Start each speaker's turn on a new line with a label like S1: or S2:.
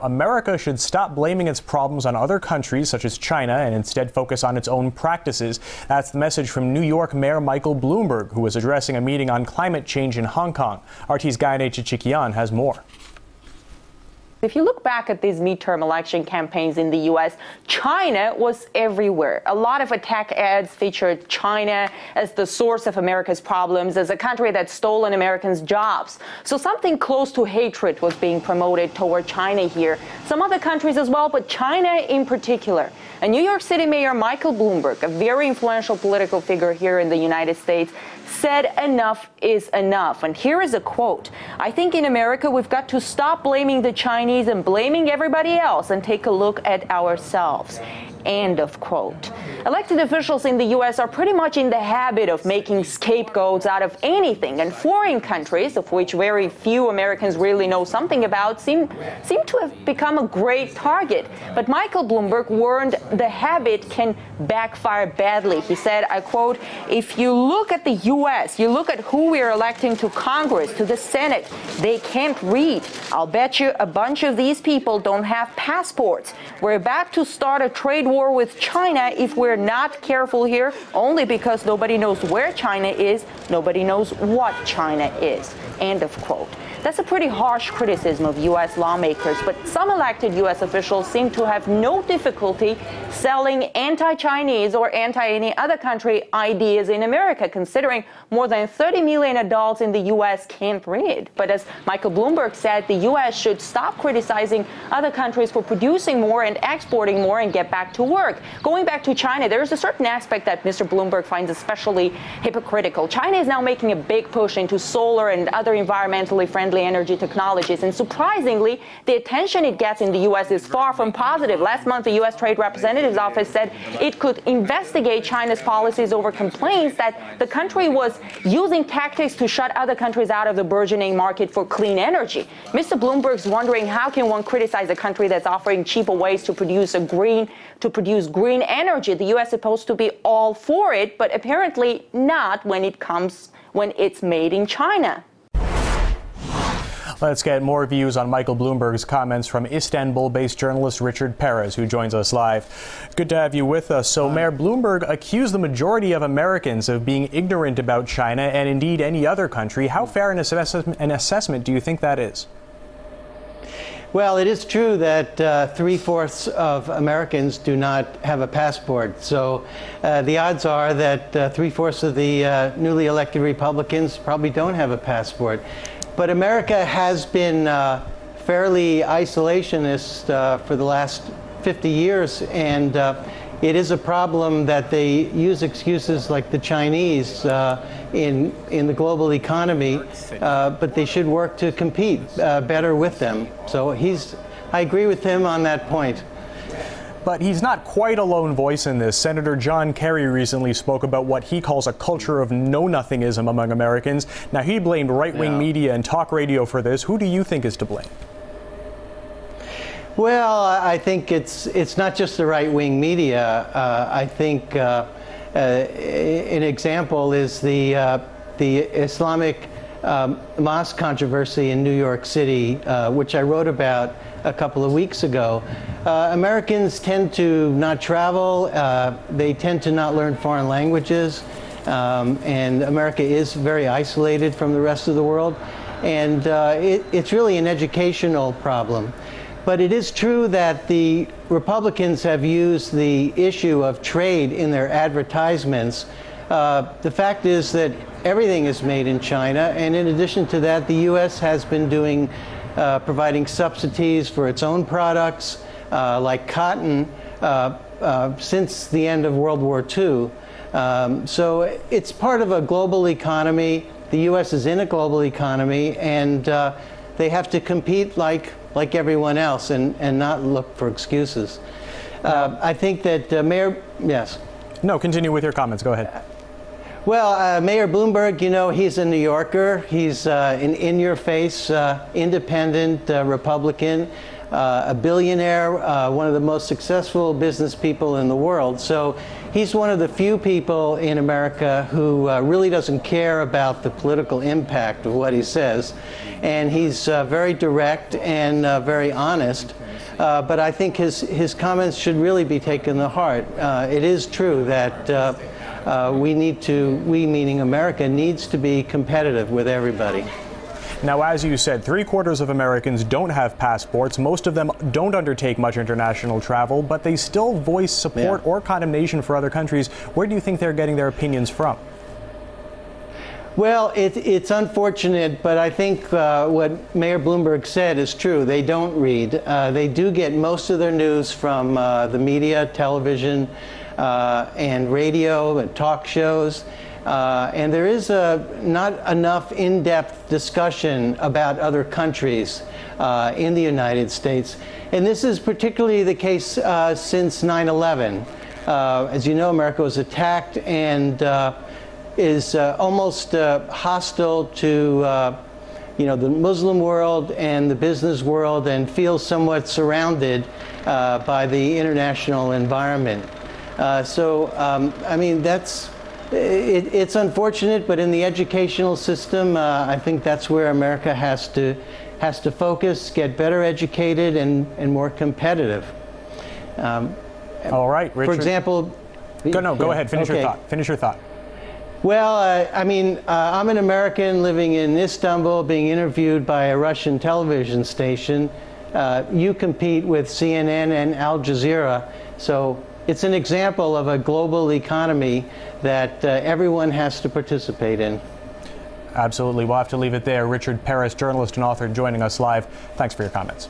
S1: America should stop blaming its problems on other countries such as China and instead focus on its own practices. That's the message from New York Mayor Michel Bloomberg, who was addressing a meeting on climate change in Hong Kong. RT's Gayanechi Chikian has more.
S2: If you look back at these midterm election campaigns in the U.S., China was everywhere. A lot of attack ads featured China as the source of America's problems, as a country that's stolen Americans' jobs. So something close to hatred was being promoted toward China here. Some other countries as well, but China in particular. And New York City Mayor Michel Bloomberg, a very influential political figure here in the United States, said enough is enough. And here is a quote. "I think in America we've got to stop blaming the Chinese and blaming everybody else and take a look at ourselves." End of quote. Elected officials in the U.S. are pretty much in the habit of making scapegoats out of anything, and foreign countries, of which very few Americans really know something about, seem to have become a great target. But Michel Bloomberg warned the habit can backfire badly. He said, I quote, "If you look at the U.S., you look at who we are electing to Congress, to the Senate, they can't read. I'll bet you a bunch of these people don't have passports. We're about to start a trade war with China if we're not careful here, only because nobody knows where China is, nobody knows what China is." End of quote. That's a pretty harsh criticism of U.S. lawmakers, but some elected U.S. officials seem to have no difficulty selling anti-Chinese or anti-any other country ideas in America, considering more than 30 million adults in the U.S. can't read. But as Michel Bloomberg said, the U.S. should stop criticizing other countries for producing more and exporting more and get back to work. Going back to China, there's a certain aspect that Mr. Bloomberg finds especially hypocritical. China is now making a big push into solar and other environmentally friendly energy technologies, and surprisingly, the attention it gets in the U.S. is far from positive. Last month, the U.S. Trade Representative's office said it could investigate China's policies over complaints that the country was using tactics to shut other countries out of the burgeoning market for clean energy. Mr. Bloomberg's wondering, how can one criticize a country that's offering cheaper ways to produce green energy? The U.S. is supposed to be all for it, but apparently not when it's made in China.
S1: Let's get more views on Michel Bloomberg's comments from Istanbul-based journalist Richard Perez, who joins us live. Good to have you with us. So Mayor Bloomberg accused the majority of Americans of being ignorant about China and indeed any other country. How fair an assessment do you think that is?
S3: Well, it is true that 3/4 of Americans do not have a passport. So the odds are that 3/4 of the newly elected Republicans probably don't have a passport. But America has been fairly isolationist for the last 50 years, and it is a problem that they use excuses like the Chinese in the global economy, but they should work to compete better with them. So I agree with him on that point.
S1: But he's not quite a lone voice in this. Senator John Kerry recently spoke about what he calls a culture of know-nothingism among Americans. Now, he blamed right-wing media and talk radio for this. Who do you think is to blame? Well,
S3: I think it's not just the right-wing media. I think an example is the Islamic mosque controversy in New York City, which I wrote about a couple of weeks ago. Americans tend to not travel, they tend to not learn foreign languages, and America is very isolated from the rest of the world, and it's really an educational problem. But it is true that the Republicans have used the issue of trade in their advertisements. The fact is that everything is made in China, and in addition to that, the U.S. has been providing subsidies for its own products, like cotton, since the end of World War II. So it's part of a global economy. The U.S. is in a global economy, and they have to compete like everyone else and not look for excuses. I think that yes?
S1: No, continue with your comments. Go ahead.
S3: Well, Mayor Bloomberg, you know, he's a New Yorker. He's an in-your-face, independent Republican, a billionaire, one of the most successful business people in the world. So he's one of the few people in America who really doesn't care about the political impact of what he says. And he's very direct and very honest. but I think his comments should really be taken to heart. It is true that we meaning America, needs to be competitive with everybody.
S1: Now, as you said, 3/4 of Americans don't have passports. Most of them don't undertake much international travel, but they still voice support or condemnation for other countries. Where do you think they're getting their opinions from?
S3: Well, it's unfortunate, but I think what Mayor Bloomberg said is true. They don't read. They do get most of their news from the media, television, and radio and talk shows. And there is not enough in-depth discussion about other countries in the United States. And this is particularly the case since 9/11. As you know, America was attacked and is almost hostile to the Muslim world and the business world, and feels somewhat surrounded by the international environment. I mean, it's unfortunate, but in the educational system, I think that's where America has to focus, get better educated, and more competitive.
S1: All right, Richard.
S3: For example,
S1: go ahead. Finish your thought. Finish your thought.
S3: Well, I mean, I'm an American living in Istanbul, being interviewed by a Russian television station. You compete with CNN and Al Jazeera, so it's an example of a global economy that everyone has to participate in.
S1: Absolutely. We'll have to leave it there. Richard Perez, journalist and author, joining us live. Thanks for your comments.